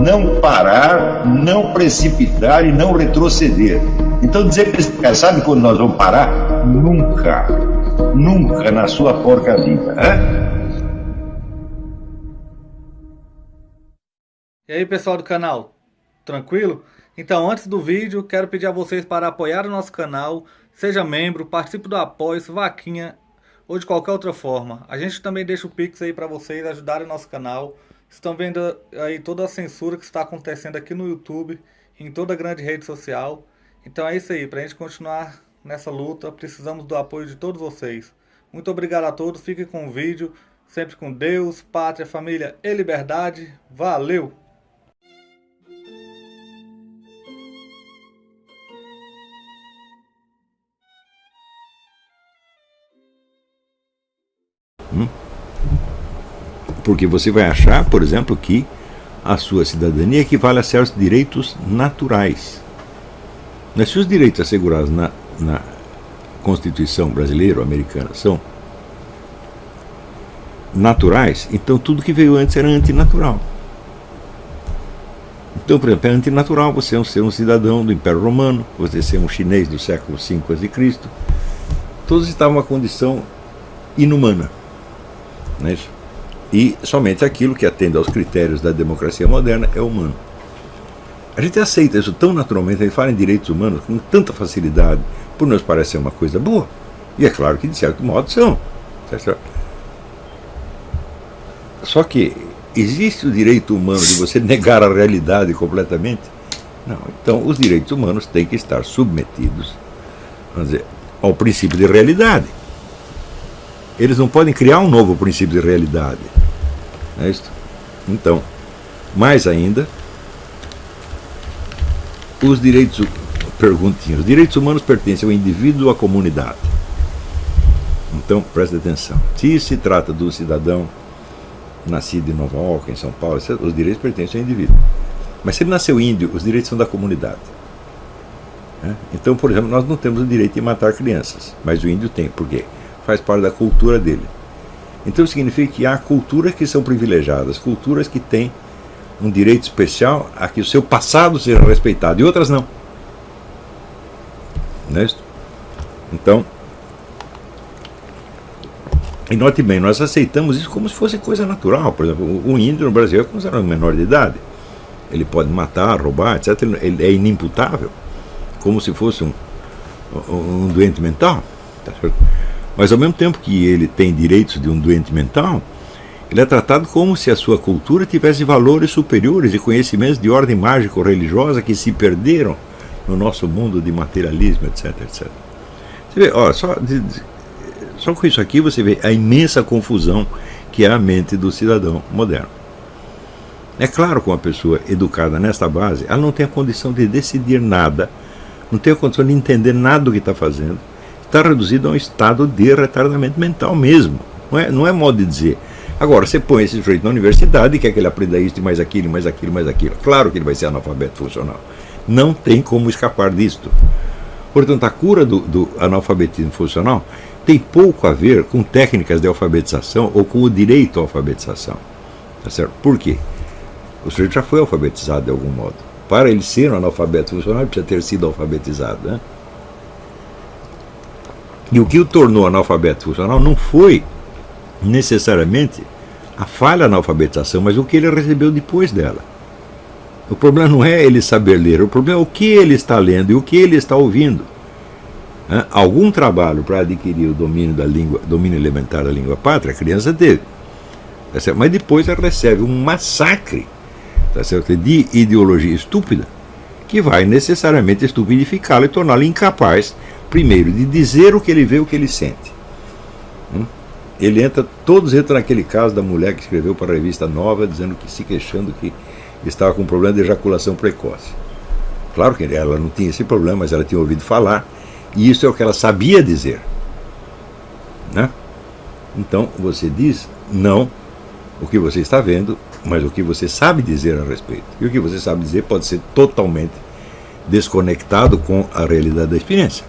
não parar, não precipitar e não retroceder. Então dizer para esse cara, sabe quando nós vamos parar? Nunca. Nunca na sua porca vida. E aí, pessoal do canal, tranquilo? Então, antes do vídeo, quero pedir a vocês para apoiar o nosso canal, seja membro, participe do apoio, vaquinha ou de qualquer outra forma. A gente também deixa o Pix aí para vocês ajudarem o nosso canal. Estão vendo aí toda a censura que está acontecendo aqui no YouTube, em toda a grande rede social. Então é isso aí, para a gente continuar nessa luta, precisamos do apoio de todos vocês. Muito obrigado a todos, fiquem com o vídeo, sempre com Deus, pátria, família e liberdade. Valeu! Porque você vai achar, por exemplo, que a sua cidadania equivale a certos direitos naturais. Mas se os direitos assegurados na Constituição brasileira ou americana são naturais, então tudo que veio antes era antinatural. Então, por exemplo, é antinatural você ser um cidadão do Império Romano, você ser um chinês do século V a.C. Todos estavam em uma condição inumana. Não é isso? E somente aquilo que atende aos critérios da democracia moderna é humano. A gente aceita isso tão naturalmente, a gente fala em direitos humanos com tanta facilidade, por nos parecer uma coisa boa. E é claro que de certo modo são. Certo? Só que existe o direito humano de você negar a realidade completamente? Não. Então os direitos humanos têm que estar submetidos, vamos dizer, ao princípio de realidade. Eles não podem criar um novo princípio de realidade. É isso? Então, mais ainda, os direitos, perguntinha, os direitos humanos pertencem ao indivíduo ou à comunidade. Então, preste atenção. Se se trata de um cidadão nascido em Nova York, em São Paulo, os direitos pertencem ao indivíduo. Mas se ele nasceu índio, os direitos são da comunidade. Então, por exemplo, nós não temos o direito de matar crianças, mas o índio tem. Por quê? Faz parte da cultura dele. Então significa que há culturas que são privilegiadas, culturas que têm um direito especial a que o seu passado seja respeitado, e outras não. Não é isso? Então, e note bem, nós aceitamos isso como se fosse coisa natural. Por exemplo, o índio no Brasil é considerado menor de idade. Ele pode matar, roubar, etc. Ele é inimputável, como se fosse um doente mental. Tá certo? Mas ao mesmo tempo que ele tem direitos de um doente mental, ele é tratado como se a sua cultura tivesse valores superiores e conhecimentos de ordem mágico-religiosa que se perderam no nosso mundo de materialismo, etc, etc. Você vê, ó, só com isso aqui você vê a imensa confusão que é a mente do cidadão moderno. É claro que uma pessoa educada nesta base, ela não tem a condição de decidir nada, não tem a condição de entender nada do que está fazendo, está reduzido a um estado de retardamento mental mesmo. Não é modo de dizer. Agora, você põe esse sujeito na universidade e quer que ele aprenda isso, mais aquilo, mais aquilo, mais aquilo. Claro que ele vai ser analfabeto funcional. Não tem como escapar disto. Portanto, a cura do analfabetismo funcional tem pouco a ver com técnicas de alfabetização ou com o direito à alfabetização. Tá certo? Por quê? O sujeito já foi alfabetizado de algum modo. Para ele ser um analfabeto funcional, ele precisa ter sido alfabetizado, né? E o que o tornou analfabeto funcional não foi necessariamente a falha na alfabetização, mas o que ele recebeu depois dela. O problema não é ele saber ler, o problema é o que ele está lendo e o que ele está ouvindo. Algum trabalho para adquirir o domínio da língua, domínio elementar da língua pátria, a criança teve. Tá certo? Mas depois ela recebe um massacre, tá certo, de ideologia estúpida, que vai necessariamente estupidificá-lo e torná-lo incapaz, primeiro, de dizer o que ele vê, o que ele sente. Todos entram naquele caso da mulher que escreveu para a revista Nova, dizendo que, se queixando que estava com um problema de ejaculação precoce. Claro que ela não tinha esse problema, mas ela tinha ouvido falar, e isso é o que ela sabia dizer. Né? Então, você diz, não o que você está vendo, mas o que você sabe dizer a respeito. E o que você sabe dizer pode ser totalmente desconectado com a realidade da experiência.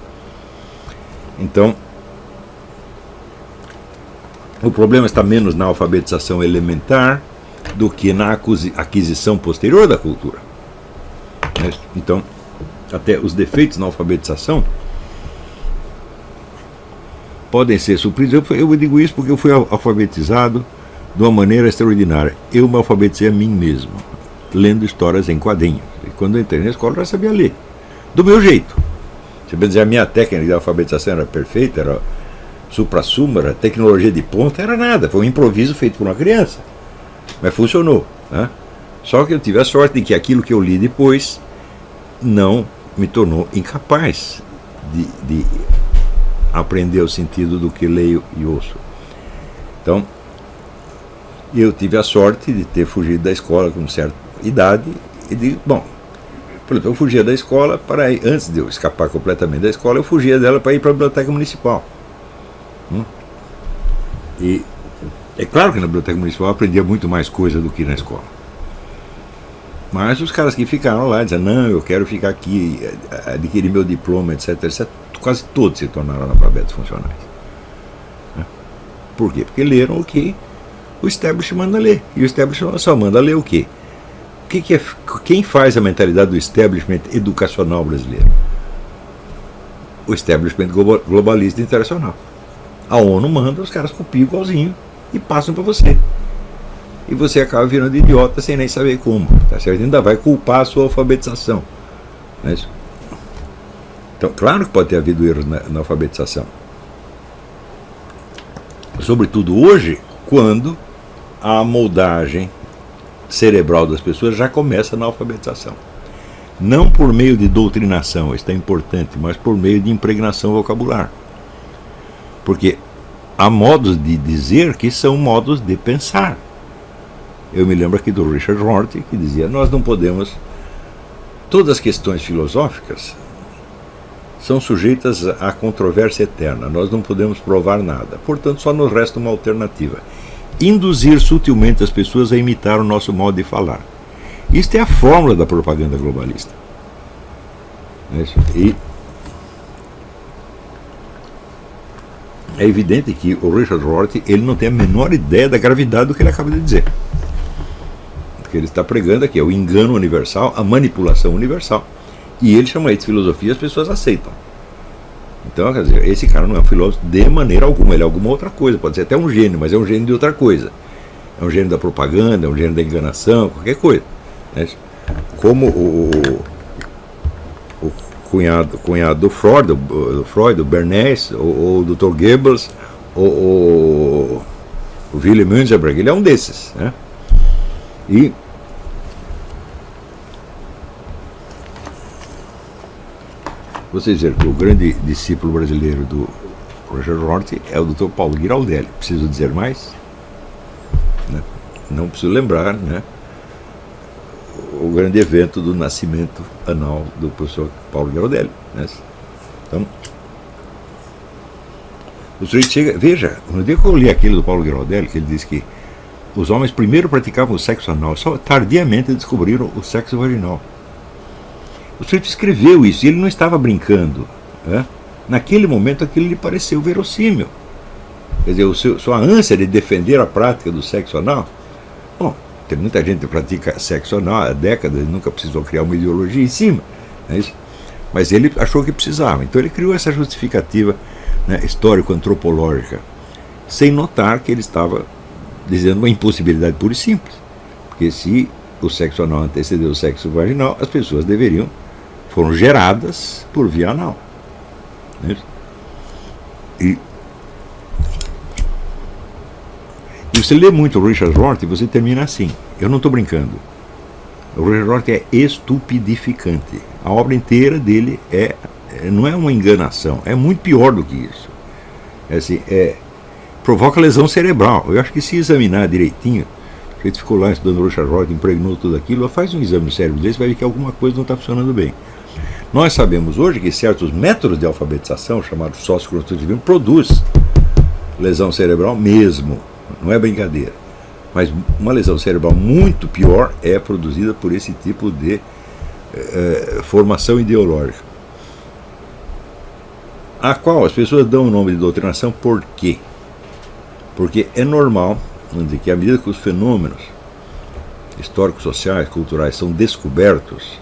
Então, o problema está menos na alfabetização elementar do que na aquisição posterior da cultura. Então, até os defeitos na alfabetização podem ser supridos. Eu digo isso porque eu fui alfabetizado de uma maneira extraordinária. Eu me alfabetizei a mim mesmo, lendo histórias em quadrinhos. E quando eu entrei na escola, eu já sabia ler, do meu jeito. Se bem dizer, a minha técnica de alfabetização era perfeita, era supra-sumo, era tecnologia de ponta, era nada. Foi um improviso feito por uma criança. Mas funcionou. Né? Só que eu tive a sorte de que aquilo que eu li depois não me tornou incapaz de aprender o sentido do que leio e ouço. Então, eu tive a sorte de ter fugido da escola com certa idade e de, bom, por exemplo, eu fugia da escola para ir, antes de eu escapar completamente da escola, eu fugia dela para ir para a biblioteca municipal. E é claro que na biblioteca municipal eu aprendia muito mais coisa do que na escola. Mas os caras que ficaram lá diziam, não, eu quero ficar aqui, adquirir meu diploma, etc, etc, quase todos se tornaram analfabetos funcionais. Por quê? Porque leram o que o establishment manda ler. E o establishment só manda ler o quê? Quem faz a mentalidade do establishment educacional brasileiro? O establishment globalista internacional. A ONU manda, os caras copiam igualzinho e passam para você. E você acaba virando idiota sem nem saber como. Tá certo? Ainda vai culpar a sua alfabetização. Não é isso? Então, claro que pode ter havido erros na alfabetização. Sobretudo hoje, quando a moldagem cerebral das pessoas já começa na alfabetização. Não por meio de doutrinação, isso é importante, mas por meio de impregnação vocabular. Porque há modos de dizer que são modos de pensar. Eu me lembro aqui do Richard Rorty, que dizia, nós não podemos... Todas as questões filosóficas são sujeitas à controvérsia eterna. Nós não podemos provar nada. Portanto, só nos resta uma alternativa. Induzir sutilmente as pessoas a imitar o nosso modo de falar. Isto é a fórmula da propaganda globalista. E é evidente que o Richard Rorty ele não tem a menor ideia da gravidade do que ele acaba de dizer. Porque ele está pregando aqui o engano universal, a manipulação universal. E ele chama isso de filosofia e as pessoas aceitam. Então, quer dizer, esse cara não é um filósofo de maneira alguma, ele é alguma outra coisa, pode ser até um gênio, mas é um gênio de outra coisa. É um gênio da propaganda, é um gênio da enganação, qualquer coisa. Né? Como o cunhado do Freud, o Bernays, ou o Dr. Goebbels, ou o Willy Münzenberg, ele é um desses. Né? E vocês viram que o grande discípulo brasileiro do Richard Rorty é o Dr. Paulo Giraldelli. Preciso dizer mais? Né? Não preciso lembrar, né? O grande evento do nascimento anual do professor Paulo Giraldelli. Né? Então, o sujeito chega... Veja, no dia que eu li aquilo do Paulo Giraldelli, que ele diz que os homens primeiro praticavam o sexo anal, só tardiamente descobriram o sexo vaginal. O sujeito escreveu isso e ele não estava brincando. Né? Naquele momento aquilo lhe pareceu verossímil. Quer dizer, sua ânsia de defender a prática do sexo anal. Bom, tem muita gente que pratica sexo anal há décadas e nunca precisou criar uma ideologia em cima. Não é isso? Mas ele achou que precisava. Então ele criou essa justificativa, né, histórico-antropológica, sem notar que ele estava dizendo uma impossibilidade pura e simples. Porque se o sexo anal antecedeu o sexo vaginal, as pessoas foram geradas por via anal. Né? E você lê muito o Richard Rorty e você termina assim. Eu não estou brincando. O Richard Rorty é estupidificante. A obra inteira dele não é uma enganação, é muito pior do que isso. Provoca lesão cerebral. Eu acho que se examinar direitinho, a gente ficou lá estudando o Richard Rorty, impregnou tudo aquilo, faz um exame no cérebro dele, você vai ver que alguma coisa não está funcionando bem. Nós sabemos hoje que certos métodos de alfabetização, chamados socioconstrutivismo, produz lesão cerebral mesmo, não é brincadeira. Mas uma lesão cerebral muito pior é produzida por esse tipo de formação ideológica, a qual as pessoas dão o nome de doutrinação. Por quê? Porque é normal, vamos dizer, que à medida que os fenômenos históricos, sociais, culturais, são descobertos,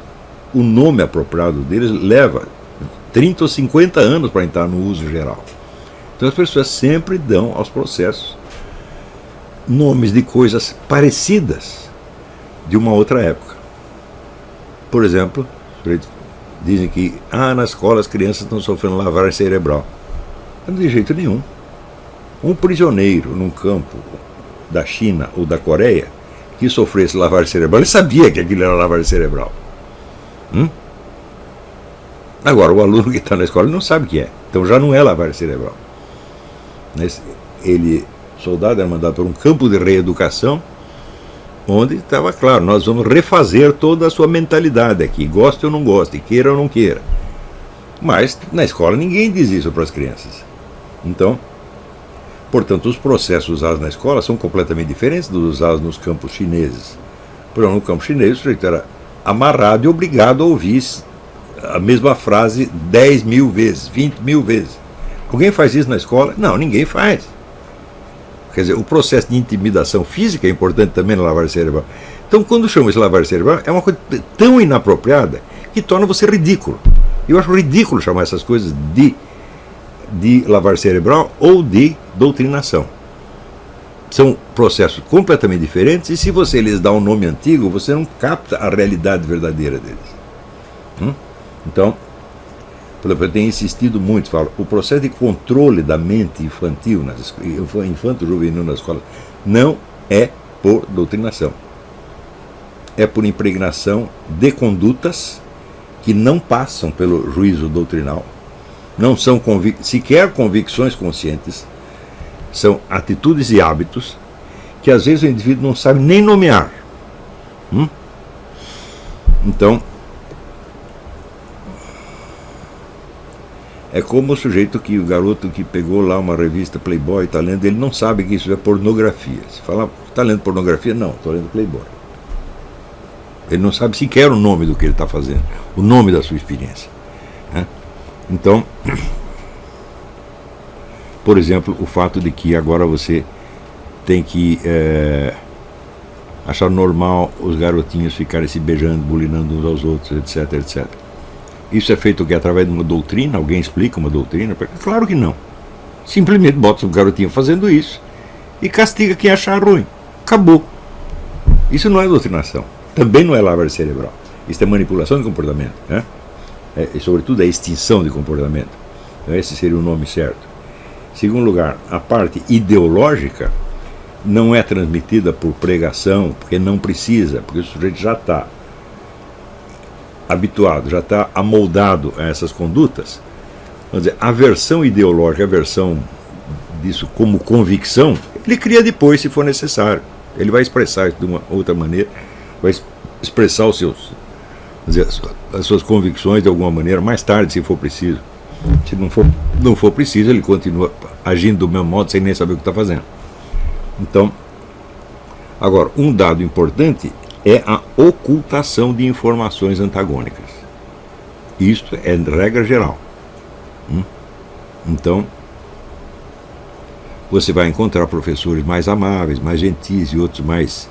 o nome apropriado deles leva 30 ou 50 anos para entrar no uso geral. Então as pessoas sempre dão aos processos nomes de coisas parecidas de uma outra época. Por exemplo, dizem que na escola as crianças estão sofrendo lavagem cerebral. Não de jeito nenhum. Um prisioneiro num campo da China ou da Coreia que sofresse lavagem cerebral, ele sabia que aquilo era lavagem cerebral. Agora, o aluno que está na escola não sabe o que é. Então já não é lavagem cerebral. O soldado era mandado para um campo de reeducação, onde estava claro, nós vamos refazer toda a sua mentalidade aqui, goste ou não goste, queira ou não queira. Mas na escola ninguém diz isso para as crianças. Então, portanto, os processos usados na escola são completamente diferentes dos usados nos campos chineses. Por exemplo, no campo chinês, o sujeito era amarrado e obrigado a ouvir a mesma frase 10 mil vezes, 20 mil vezes. Alguém faz isso na escola? Não, ninguém faz. Quer dizer, o processo de intimidação física é importante também na lavagem cerebral. Então, quando chama isso de lavagem cerebral, é uma coisa tão inapropriada que torna você ridículo. Eu acho ridículo chamar essas coisas de lavagem cerebral ou de doutrinação. São processos completamente diferentes e se você lhes dá um nome antigo, você não capta a realidade verdadeira deles. Então, eu tenho insistido muito, falo, o processo de controle da mente infantil, infanto-juvenil nas escolas, não é por doutrinação. É por impregnação de condutas que não passam pelo juízo doutrinal, não são sequer convicções conscientes, são atitudes e hábitos que às vezes o indivíduo não sabe nem nomear. Então, é como o sujeito o garoto que pegou lá uma revista Playboy e está lendo, ele não sabe que isso é pornografia. Se fala, está lendo pornografia? Não, estou lendo Playboy. Ele não sabe sequer o nome do que ele está fazendo, o nome da sua experiência. Então, por exemplo, o fato de que agora você tem que achar normal os garotinhos ficarem se beijando, bulinando uns aos outros, etc, etc. Isso é feito o quê? Através de uma doutrina? Alguém explica uma doutrina? Claro que não. Simplesmente bota o garotinho fazendo isso e castiga quem achar ruim. Acabou. Isso não é doutrinação. Também não é lavagem cerebral. Isso é manipulação de comportamento. E sobretudo é extinção de comportamento. Então, esse seria o nome certo. Segundo lugar, a parte ideológica não é transmitida por pregação, porque não precisa, porque o sujeito já está habituado, já está amoldado a essas condutas. Vamos dizer, a versão ideológica, a versão disso como convicção, ele cria depois, se for necessário. Ele vai expressar isso de uma outra maneira, vai expressar os seus, dizer, as suas convicções de alguma maneira, mais tarde, se for preciso. Se não for preciso, ele continua agindo do mesmo modo, sem nem saber o que está fazendo. Então, agora, um dado importante é a ocultação de informações antagônicas. Isto é regra geral. Então, você vai encontrar professores mais amáveis, mais gentis e outros mais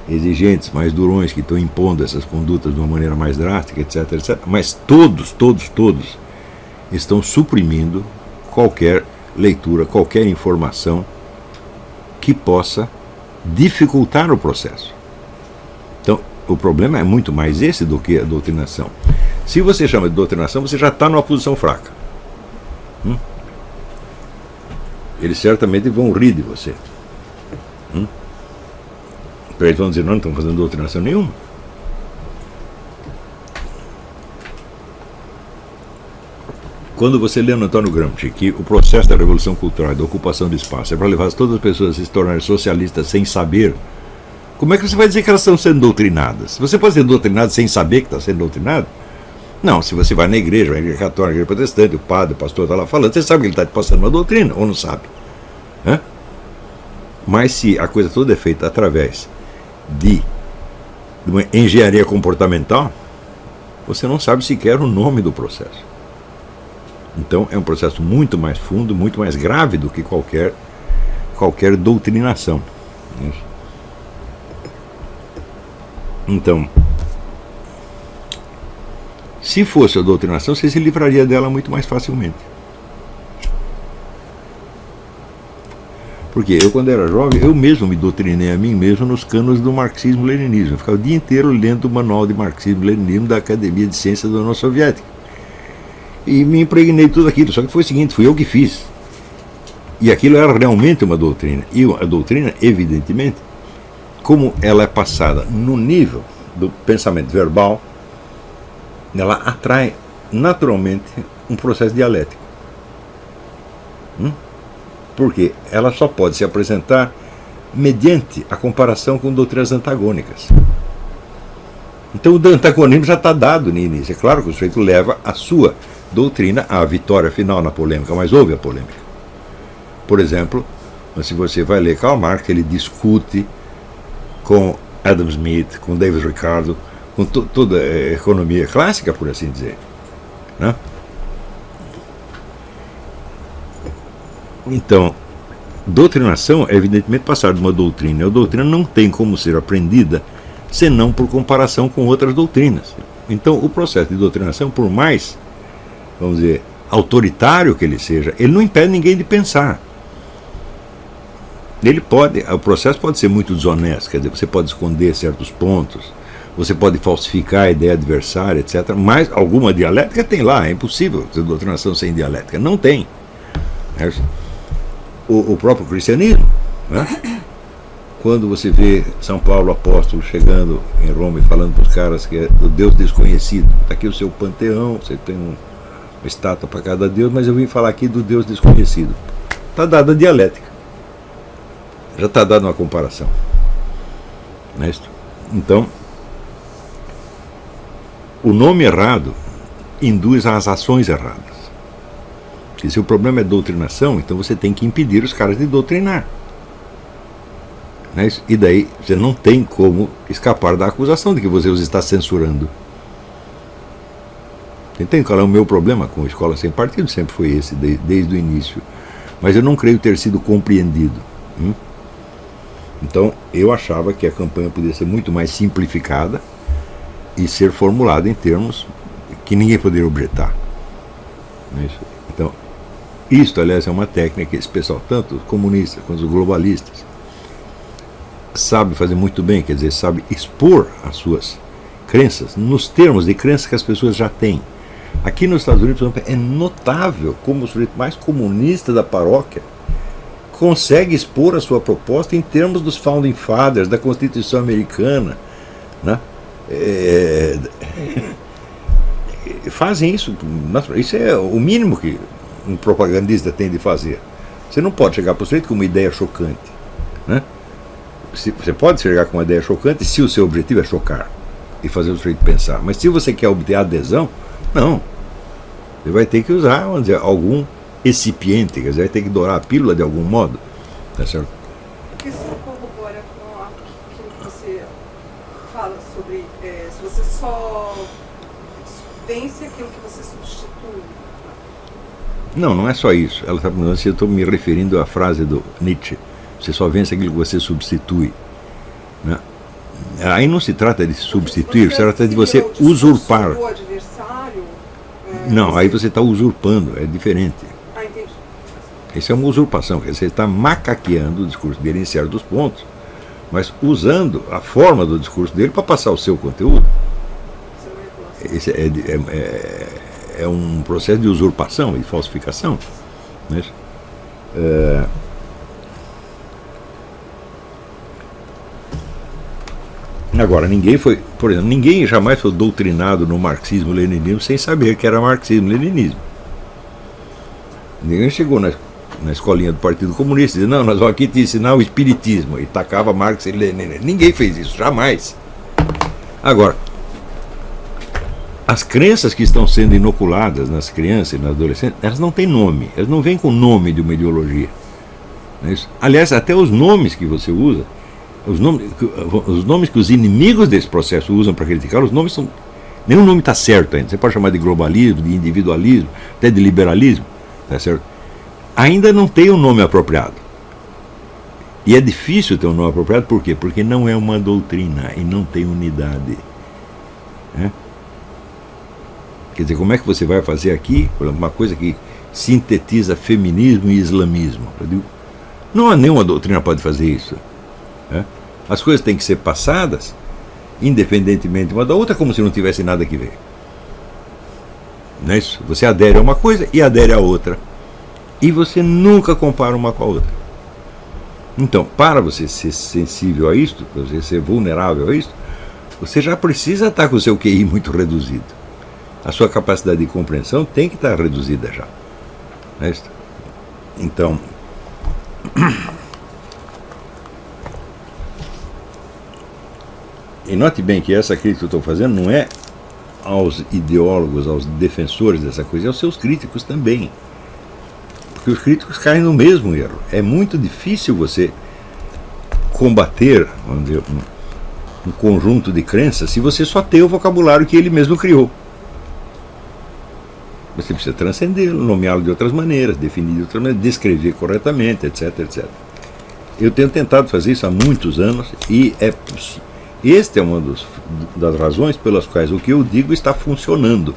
exigentes, mais durões, que estão impondo essas condutas de uma maneira mais drástica, etc, etc. Mas todos estão suprimindo qualquer leitura, qualquer informação que possa dificultar o processo. Então, o problema é muito mais esse do que a doutrinação. Se você chama de doutrinação, você já está numa posição fraca. Eles certamente vão rir de você. Eles vão dizer, não estão fazendo doutrinação nenhuma. Quando você lê no Antônio Gramsci que o processo da revolução cultural e da ocupação de espaço é para levar todas as pessoas a se tornarem socialistas sem saber, como é que você vai dizer que elas estão sendo doutrinadas? Você pode ser doutrinado sem saber que está sendo doutrinado? Não, se você vai na igreja, a igreja católica, a igreja protestante, o padre, o pastor está lá falando, você sabe que ele está te passando uma doutrina, ou não sabe? Mas se a coisa toda é feita através de uma engenharia comportamental, você não sabe sequer o nome do processo. Então é um processo muito mais fundo, muito mais grave do que qualquer doutrinação. Então, se fosse a doutrinação, você se livraria dela muito mais facilmente. Porque eu, quando era jovem, eu mesmo me doutrinei a mim mesmo nos cânones do marxismo-leninismo. Eu ficava o dia inteiro lendo o manual de marxismo-leninismo da Academia de Ciências da União Soviética. E me impregnei de tudo aquilo. Só que foi o seguinte, fui eu que fiz. E aquilo era realmente uma doutrina. E a doutrina, evidentemente, como ela é passada no nível do pensamento verbal, ela atrai naturalmente um processo dialético. Porque ela só pode se apresentar mediante a comparação com doutrinas antagônicas. Então o antagonismo já está dado no início. É claro que o sujeito leva a sua doutrina à vitória final na polêmica, mas houve a polêmica. Por exemplo, se você vai ler Karl Marx, ele discute com Adam Smith, com David Ricardo, com toda a economia clássica, por assim dizer, né? Então, doutrinação é evidentemente passar de uma doutrina. A doutrina não tem como ser aprendida senão por comparação com outras doutrinas. Então, o processo de doutrinação, por mais, vamos dizer, autoritário que ele seja, ele não impede ninguém de pensar. O processo pode ser muito desonesto, quer dizer, você pode esconder certos pontos, você pode falsificar a ideia adversária, etc. Mas alguma dialética tem lá, é impossível ter doutrinação sem dialética. Não tem. O próprio cristianismo, né? Quando você vê São Paulo apóstolo chegando em Roma e falando para os caras que é o Deus desconhecido, está aqui o seu panteão, você tem uma estátua para cada Deus, mas eu vim falar aqui do Deus desconhecido. Está dada a dialética, já está dada uma comparação, não é isso? Então, o nome errado induz às ações erradas. E se o problema é doutrinação, então você tem que impedir os caras de doutrinar. Né? E daí você não tem como escapar da acusação de que você os está censurando. Entende qual é o meu problema com a Escola Sem Partido? Sempre foi esse, desde o início. Mas eu não creio ter sido compreendido. Então eu achava que a campanha podia ser muito mais simplificada e ser formulada em termos que ninguém poderia objetar. Então, isto, aliás, é uma técnica que esse pessoal, tanto os comunistas quanto os globalistas, sabe fazer muito bem, quer dizer, sabe expor as suas crenças nos termos de crenças que as pessoas já têm. Aqui nos Estados Unidos, por exemplo, é notável como o sujeito mais comunista da paróquia consegue expor a sua proposta em termos dos Founding Fathers, da Constituição Americana, né? Fazem isso. Isso é o mínimo que um propagandista tem de fazer. Você não pode chegar para o sujeito com uma ideia chocante, né? Você pode chegar com uma ideia chocante se o seu objetivo é chocar e fazer o sujeito pensar. Mas se você quer obter adesão, não. Você vai ter que usar, vamos dizer, algum recipiente, quer dizer, vai ter que dourar a pílula de algum modo. Tá certo? Isso corrobora com aquilo que você fala sobre se você só vence aquilo que você substitui. Não, não é só isso. Ela está perguntando se eu estou me referindo à frase do Nietzsche. Você só vence aquilo que você substitui, né? Aí não se trata de substituir, se trata de você usurpar. O adversário, não, aí você está usurpando, é diferente. Ah, entendi. Isso é uma usurpação, quer dizer, você está macaqueando o discurso dele em certos pontos, mas usando a forma do discurso dele para passar o seu conteúdo. Esse é um processo de usurpação e falsificação, não é isso? Agora, ninguém jamais foi doutrinado no marxismo-leninismo sem saber que era marxismo-leninismo. Ninguém chegou na escolinha do Partido Comunista e disse, não, nós vamos aqui te ensinar o espiritismo, e tacava Marx e Lenin. Ninguém fez isso, jamais. Agora, as crenças que estão sendo inoculadas nas crianças e nas adolescentes, elas não têm nome, elas não vêm com o nome de uma ideologia. Não é isso? Aliás, até os nomes que você usa, os nomes que os inimigos desse processo usam para criticar, os nomes são. Nenhum nome está certo ainda. Você pode chamar de globalismo, de individualismo, até de liberalismo, tá certo? Ainda não tem um nome apropriado. E é difícil ter um nome apropriado, por quê? Porque não é uma doutrina e não tem unidade. Né? Quer dizer, como é que você vai fazer aqui uma coisa que sintetiza feminismo e islamismo? Não há nenhuma doutrina que pode fazer isso. Né? As coisas têm que ser passadas independentemente uma da outra, como se não tivesse nada que ver. Não é isso? Você adere a uma coisa e adere a outra. E você nunca compara uma com a outra. Então, para você ser sensível a isto, para você ser vulnerável a isto, você já precisa estar com o seu QI muito reduzido. A sua capacidade de compreensão tem que estar reduzida já. Não é isso? Então, e note bem que essa crítica que eu estou fazendo não é aos ideólogos, aos defensores dessa coisa, é aos seus críticos também. Porque os críticos caem no mesmo erro. É muito difícil você combater, vamos dizer, um conjunto de crenças se você só tem o vocabulário que ele mesmo criou. Você precisa transcendê-lo, nomeá-lo de outras maneiras, definir de outras maneiras, descrever corretamente, etc, etc. Eu tenho tentado fazer isso há muitos anos e esta é uma das razões pelas quais o que eu digo está funcionando.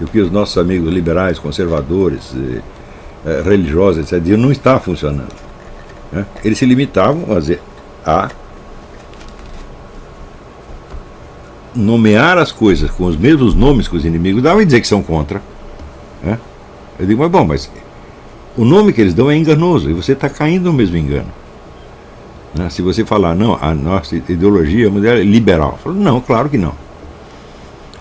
E o que os nossos amigos liberais, conservadores, religiosos, etc., diziam não está funcionando. Né? Eles se limitavam a nomear as coisas com os mesmos nomes que os inimigos davam e dizer que são contra. Né? Eu digo, mas bom, mas o nome que eles dão é enganoso e você está caindo no mesmo engano. Né? Se você falar, não, a nossa ideologia é liberal, eu falo, não, claro que não.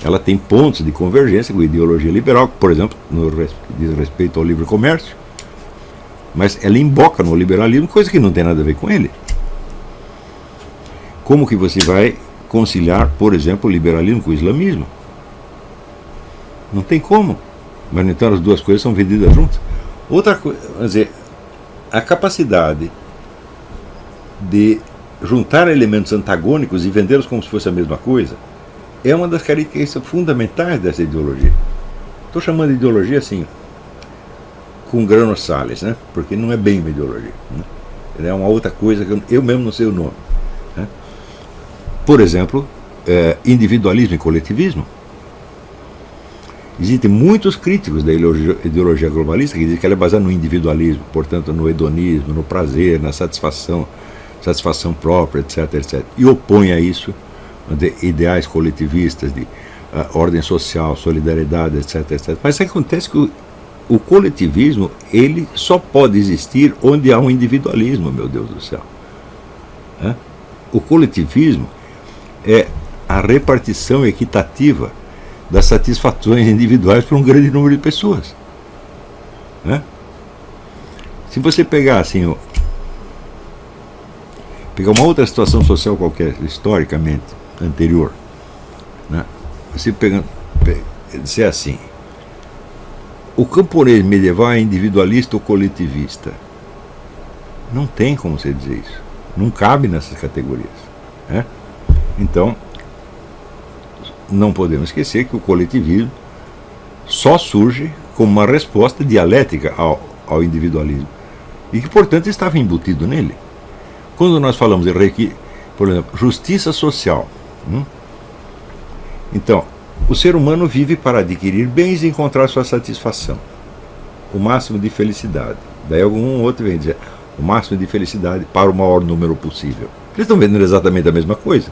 Ela tem pontos de convergência com a ideologia liberal, por exemplo, no diz respeito ao livre comércio, mas ela emboca no liberalismo, coisa que não tem nada a ver com ele. Como que você vai conciliar, por exemplo, o liberalismo com o islamismo? Não tem como. Mas então as duas coisas são vendidas juntas. Outra coisa, quer dizer, a capacidade de juntar elementos antagônicos e vendê-los como se fosse a mesma coisa é uma das características fundamentais dessa ideologia. Estou chamando de ideologia assim, com grano sales, né? Porque não é bem uma ideologia. Né? É uma outra coisa que eu mesmo não sei o nome. Né? Por exemplo, individualismo e coletivismo. Existem muitos críticos da ideologia globalista que dizem que ela é baseada no individualismo, portanto no hedonismo, no prazer, na satisfação própria, etc, etc. E opõe a isso de ideais coletivistas de ordem social, solidariedade, etc, etc. Mas acontece que o coletivismo ele só pode existir onde há um individualismo, meu Deus do céu. O coletivismo é a repartição equitativa das satisfações individuais para um grande número de pessoas. Se você pegar assim, pegar uma outra situação social qualquer, historicamente anterior, né? Você dizer assim, o camponês medieval é individualista ou coletivista? Não tem como você dizer isso. Não cabe nessas categorias. Né? Então, não podemos esquecer que o coletivismo só surge como uma resposta dialética ao individualismo e que, portanto, estava embutido nele. Quando nós falamos de, por exemplo, justiça social, então, o ser humano vive para adquirir bens e encontrar sua satisfação, o máximo de felicidade. Daí algum outro vem dizer o máximo de felicidade para o maior número possível. Eles estão vendendo exatamente a mesma coisa.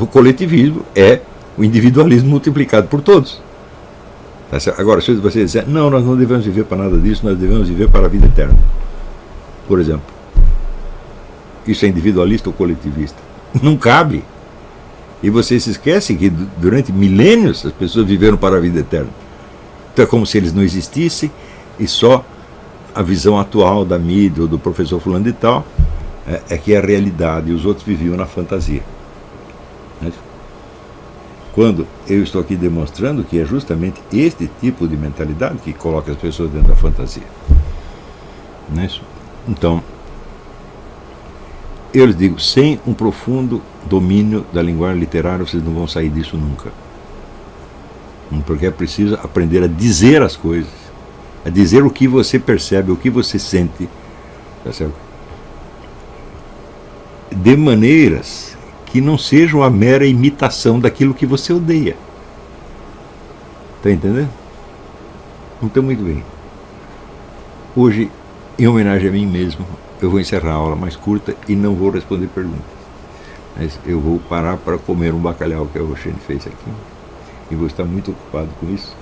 O coletivismo é o individualismo multiplicado por todos. Agora, se você disser, não, nós não devemos viver para nada disso, nós devemos viver para a vida eterna, por exemplo, isso é individualista ou coletivista? Não cabe. E você se esquece que durante milênios as pessoas viveram para a vida eterna. Então é como se eles não existissem e só a visão atual da mídia ou do professor fulano de tal é que é a realidade e os outros viviam na fantasia. Quando eu estou aqui demonstrando que é justamente este tipo de mentalidade que coloca as pessoas dentro da fantasia. Não é isso? Então, eu lhes digo, sem um profundo domínio da linguagem literária, vocês não vão sair disso nunca. Porque é preciso aprender a dizer as coisas, a dizer o que você percebe, o que você sente. Tá certo? de maneiras que não sejam a mera imitação daquilo que você odeia. Está entendendo? Então, muito bem. Hoje, em homenagem a mim mesmo, eu vou encerrar a aula mais curta e não vou responder perguntas. Mas eu vou parar para comer um bacalhau que a Roxane fez aqui. E vou estar muito ocupado com isso.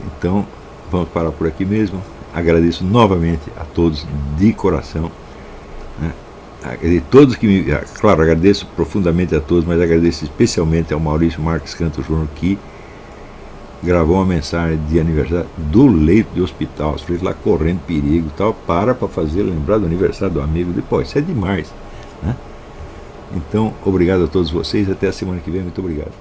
Então, vamos parar por aqui mesmo. Agradeço novamente a todos de coração. Né? Todos que me... Claro, agradeço profundamente a todos, mas agradeço especialmente ao Maurício Marques Canto Júnior, que gravou uma mensagem de aniversário do leito de hospital, fez lá correndo perigo e tal, para fazer lembrar do aniversário do amigo. Depois, isso é demais, né? Então, obrigado a todos vocês, até a semana que vem, muito obrigado.